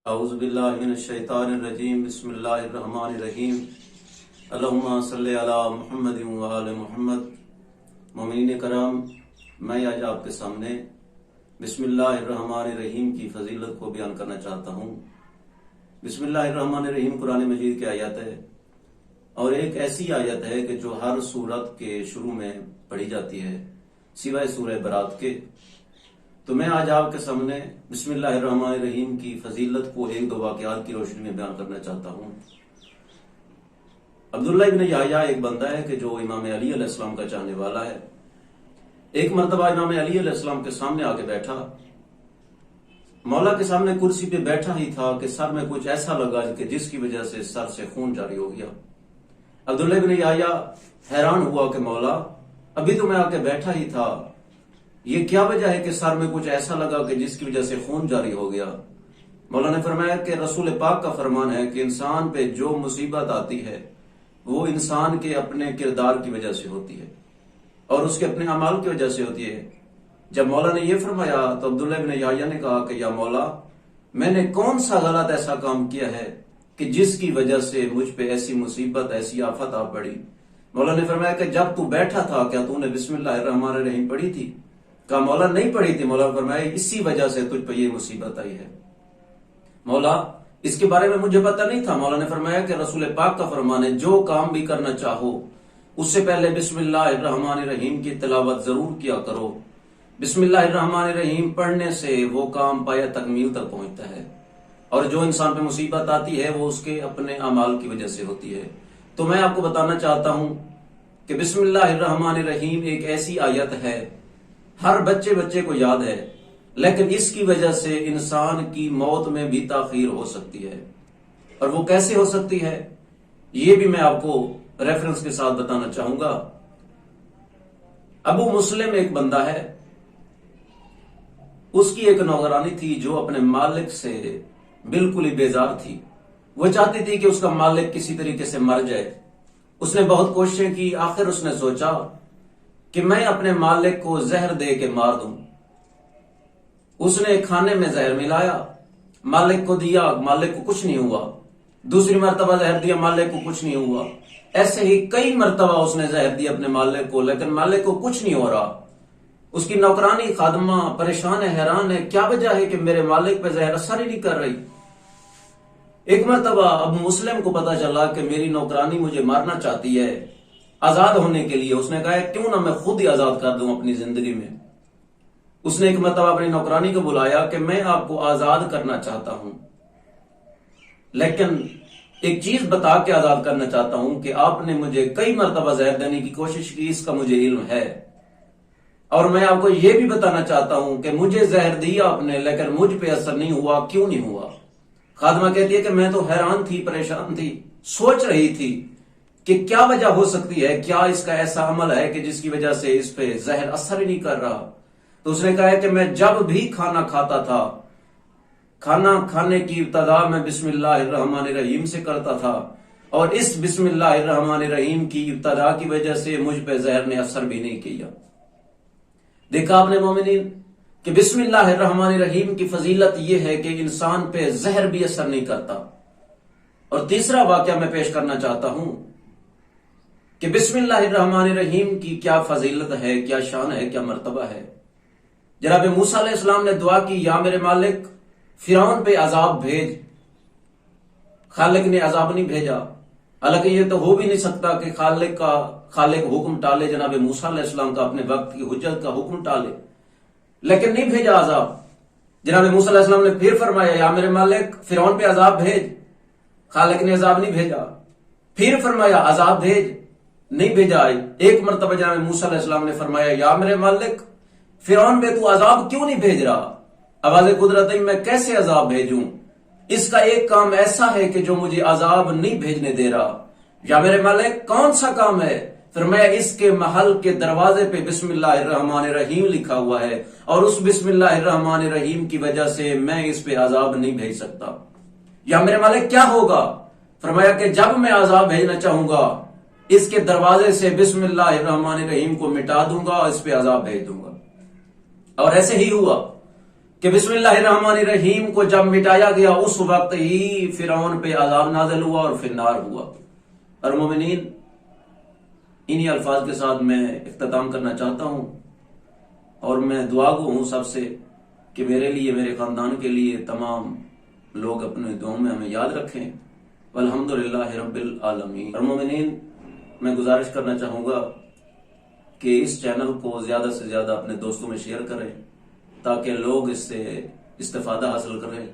اعوذ باللہ من الشیطان الرجیم بسم اللہ الرحمن الرحیم اللہم صلی علی محمد وآل محمد۔ مومنین کرام، میں آج آپ کے سامنے بسم اللہ الرحمن الرحیم کی فضیلت کو بیان کرنا چاہتا ہوں۔ بسم اللہ الرحمن الرحیم قرآن مجید کی آیت ہے اور ایک ایسی آیت ہے کہ جو ہر سورت کے شروع میں پڑھی جاتی ہے سوائے سورہ برات کے۔ تو میں آج آپ کے سامنے بسم اللہ الرحمن الرحیم کی فضیلت کو ایک دو واقعات کی روشنی میں بیان کرنا چاہتا ہوں۔ عبداللہ ابن یحییٰ ایک بندہ ہے کہ جو امام علی علیہ السلام کا چاہنے والا ہے۔ ایک مرتبہ امام علی علیہ السلام کے سامنے آ کے بیٹھا، مولا کے سامنے کرسی پہ بیٹھا ہی تھا کہ سر میں کچھ ایسا لگا کہ جس کی وجہ سے سر سے خون جاری ہو گیا۔ عبداللہ ابن یحییٰ حیران ہوا کہ مولا، ابھی تو میں آ کے بیٹھا ہی تھا، یہ کیا وجہ ہے کہ سر میں کچھ ایسا لگا کہ جس کی وجہ سے خون جاری ہو گیا؟ مولا نے فرمایا کہ رسول پاک کا فرمان ہے کہ انسان پہ جو مصیبت آتی ہے وہ انسان کے اپنے کردار کی وجہ سے ہوتی ہے اور اس کے اپنے اعمال کی وجہ سے ہوتی ہے۔ جب مولا نے یہ فرمایا تو عبداللہ ابن یحییٰ نے کہا کہ یا مولا، میں نے کون سا غلط ایسا کام کیا ہے کہ جس کی وجہ سے مجھ پہ ایسی مصیبت ایسی آفت آ پڑی؟ مولا نے فرمایا کہ جب تو بیٹھا تھا کیا تو نے بسم اللہ الرحمن الرحیم پڑھی تھی؟ کہا مولا نہیں پڑھی تھی۔ مولا نے فرمایا اسی وجہ سے تجھ پہ یہ مصیبت آئی ہے۔ مولا اس کے بارے میں مجھے پتہ نہیں تھا۔ مولا نے فرمایا کہ رسول پاک کا فرمان ہے جو کام بھی کرنا چاہو اس سے پہلے بسم اللہ الرحمن الرحیم کی تلاوت ضرور کیا کرو۔ بسم اللہ الرحمن الرحیم پڑھنے سے وہ کام پایہ تکمیل تک پہنچتا ہے اور جو انسان پہ مصیبت آتی ہے وہ اس کے اپنے اعمال کی وجہ سے ہوتی ہے۔ تو میں آپ کو بتانا چاہتا ہوں کہ بسم اللہ الرحمن الرحیم ایک ایسی آیت ہے، ہر بچے کو یاد ہے، لیکن اس کی وجہ سے انسان کی موت میں بھی تاخیر ہو سکتی ہے۔ اور وہ کیسے ہو سکتی ہے یہ بھی میں آپ کو ریفرنس کے ساتھ بتانا چاہوں گا۔ ابو مسلم ایک بندہ ہے، اس کی ایک نوکرانی تھی جو اپنے مالک سے بالکل ہی بیزار تھی۔ وہ چاہتی تھی کہ اس کا مالک کسی طریقے سے مر جائے۔ اس نے بہت کوششیں کی، آخر اس نے سوچا کہ میں اپنے مالک کو زہر دے کے مار دوں۔ اس نے کھانے میں زہر ملایا، مالک کو دیا، مالک کو کچھ نہیں ہوا۔ دوسری مرتبہ زہر دیا، مالک کو کچھ نہیں ہوا۔ ایسے ہی کئی مرتبہ اس نے زہر دیا اپنے مالک کو، لیکن مالک کو کچھ نہیں ہو رہا۔ اس کی نوکرانی خادمہ پریشان ہے، حیران ہے، کیا وجہ ہے کہ میرے مالک پہ زہر اثر ہی نہیں کر رہی۔ ایک مرتبہ ابو مسلم کو پتا چلا کہ میری نوکرانی مجھے مارنا چاہتی ہے آزاد ہونے کے لیے۔ اس نے کہا کیوں نہ میں خود ہی آزاد کر دوں اپنی زندگی میں۔ اس نے ایک مرتبہ اپنی نوکرانی کو بلایا کہ میں آپ کو آزاد کرنا چاہتا ہوں، لیکن ایک چیز بتا کے آزاد کرنا چاہتا ہوں کہ آپ نے مجھے کئی مرتبہ زہر دینے کی کوشش کی، اس کا مجھے علم ہے، اور میں آپ کو یہ بھی بتانا چاہتا ہوں کہ مجھے زہر دیا آپ نے لیکن مجھ پہ اثر نہیں ہوا، کیوں نہیں ہوا؟ خادمہ کہتی ہے کہ میں تو حیران تھی، پریشان تھی، سوچ رہی تھی کہ کیا وجہ ہو سکتی ہے، کیا اس کا ایسا عمل ہے کہ جس کی وجہ سے اس پہ زہر اثر ہی نہیں کر رہا۔ تو اس نے کہا کہ میں جب بھی کھانا کھاتا تھا، کھانا کھانے کی ابتدا میں بسم اللہ الرحمن الرحیم سے کرتا تھا، اور اس بسم اللہ الرحمن الرحیم کی ابتدا کی وجہ سے مجھ پہ زہر نے اثر بھی نہیں کیا۔ دیکھا آپ نے مومنین کہ بسم اللہ الرحمن الرحیم کی فضیلت یہ ہے کہ انسان پہ زہر بھی اثر نہیں کرتا۔ اور تیسرا واقعہ میں پیش کرنا چاہتا ہوں کہ بسم اللہ الرحمن الرحیم کی کیا فضیلت ہے، کیا شان ہے، کیا مرتبہ ہے۔ جناب موسیٰ علیہ السلام نے دعا کی، یا میرے مالک فرعون پہ عذاب بھیج۔ خالق نے عذاب نہیں بھیجا، حالانکہ یہ تو ہو بھی نہیں سکتا کہ خالق حکم ٹالے، جناب موسیٰ علیہ السلام کا اپنے وقت کی حجت کا حکم ٹالے، لیکن نہیں بھیجا عذاب۔ جناب موسیٰ علیہ السلام نے پھر فرمایا یا میرے مالک فرعون پہ عذاب بھیج۔ خالق نے عذاب نہیں بھیجا۔ پھر فرمایا عذاب بھیج، نہیں بھیجا۔ ایک مرتبہ جناب موسیٰ علیہ السلام نے فرمایا یا میرے مالک فرعون پہ تو عذاب کیوں نہیں بھیج رہا؟ آواز قدرت ہے، میں کیسے عذاب بھیجوں؟ اس کا ایک کام ایسا ہے کہ جو مجھے عذاب نہیں بھیجنے دے رہا۔ یا میرے مالک کون سا کام ہے؟ فرمایا اس کے محل کے دروازے پہ بسم اللہ الرحمن الرحیم لکھا ہوا ہے، اور اس بسم اللہ الرحمن الرحیم کی وجہ سے میں اس پہ عذاب نہیں بھیج سکتا۔ یا میرے مالک کیا ہوگا؟ فرمایا کہ جب میں عذاب بھیجنا چاہوں گا اس کے دروازے سے بسم اللہ الرحمن الرحیم کو مٹا دوں گا اور اس پہ عذاب بھیج دوں گا۔ اور ایسے ہی ہوا۔ کہ بسم اللہ الرحمن الرحیم کو جب مٹایا گیا اس وقت ہی فرعون پہ عذاب نازل ہوا اور پھر نار ہوا۔ اور مومنین، انہی الفاظ کے ساتھ میں اختتام کرنا چاہتا ہوں، اور میں دعا گو ہوں سب سے کہ میرے لیے، میرے خاندان کے لیے تمام لوگ اپنے دعاؤں میں ہمیں یاد رکھیں۔ والحمدللہ رب العالمین۔ اور مومنین، میں گزارش کرنا چاہوں گا کہ اس چینل کو زیادہ سے زیادہ اپنے دوستوں میں شیئر کریں تاکہ لوگ اس سے استفادہ حاصل کریں۔